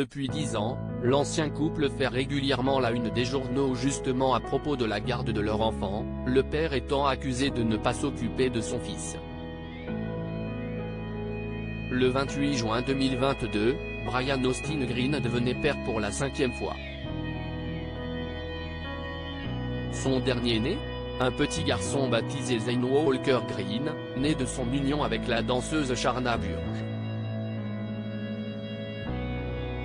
Depuis 10 ans, l'ancien couple fait régulièrement la une des journaux justement à propos de la garde de leur enfant, le père étant accusé de ne pas s'occuper de son fils. Le 28 juin 2022, Brian Austin Green devenait père pour la 5e fois. Son dernier-né, un petit garçon baptisé Zane Walker Green, né de son union avec la danseuse Sharna Burge.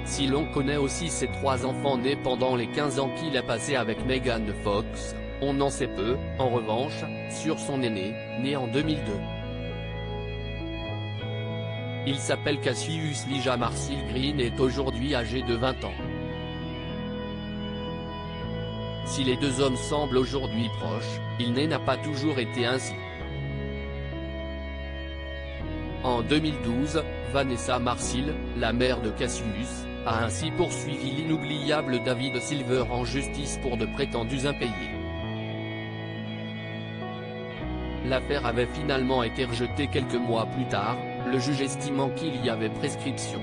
Si l'on connaît aussi ses 3 enfants nés pendant les 15 ans qu'il a passé avec Megan Fox, on en sait peu, en revanche, sur son aîné, né en 2002. Il s'appelle Cassius Elijah Marcil Green et est aujourd'hui âgé de 20 ans. Si les deux hommes semblent aujourd'hui proches, il n'a pas toujours été ainsi. En 2012, Vanessa Marcil, la mère de Cassius, a ainsi poursuivi l'inoubliable David Silver en justice pour de prétendus impayés. L'affaire avait finalement été rejetée quelques mois plus tard, le juge estimant qu'il y avait prescription.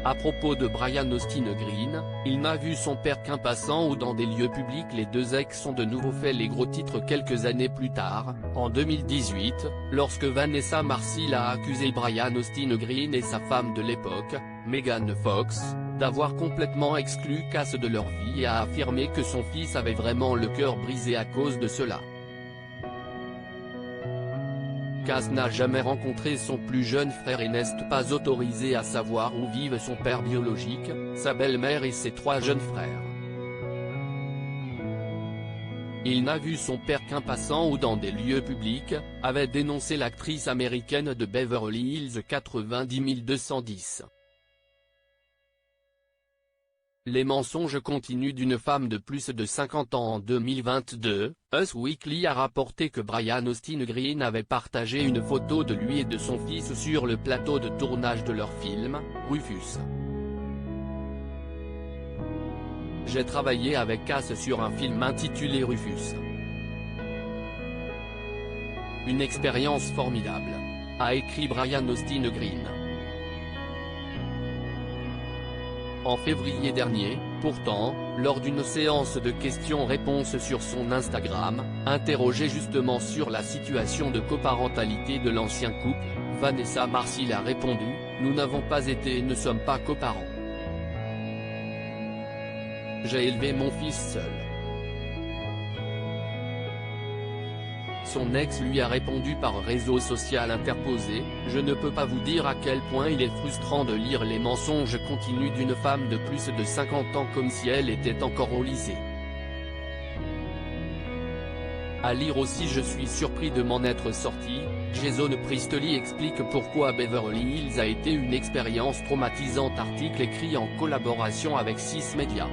À propos de Brian Austin Green, il n'a vu son père qu'un passant ou dans des lieux publics. Les deux ex ont de nouveau fait les gros titres quelques années plus tard, en 2018, lorsque Vanessa Marcil a accusé Brian Austin Green et sa femme de l'époque, Megan Fox, d'avoir complètement exclu Cass de leur vie et a affirmé que son fils avait vraiment le cœur brisé à cause de cela. Cass n'a jamais rencontré son plus jeune frère et n'est pas autorisé à savoir où vivent son père biologique, sa belle-mère et ses 3 jeunes frères. Il n'a vu son père qu'un passant ou dans des lieux publics, avait dénoncé l'actrice américaine de Beverly Hills 90210. Les mensonges continus d'une femme de plus de 50 ans. En 2022, Us Weekly a rapporté que Brian Austin Green avait partagé une photo de lui et de son fils sur le plateau de tournage de leur film, Rufus. J'ai travaillé avec Cass sur un film intitulé Rufus. Une expérience formidable, a écrit Brian Austin Green. En février dernier, pourtant, lors d'une séance de questions-réponses sur son Instagram, interrogée justement sur la situation de coparentalité de l'ancien couple, Vanessa Marcil a répondu « Nous n'avons pas été et ne sommes pas coparents. J'ai élevé mon fils seul. » Son ex lui a répondu par réseau social interposé « Je ne peux pas vous dire à quel point il est frustrant de lire les mensonges continus d'une femme de plus de 50 ans comme si elle était encore au lycée. À lire aussi je suis surpris de m'en être sorti. » Jason Priestley explique pourquoi Beverly Hills a été une expérience traumatisante. Article écrit en collaboration avec 6 Médias.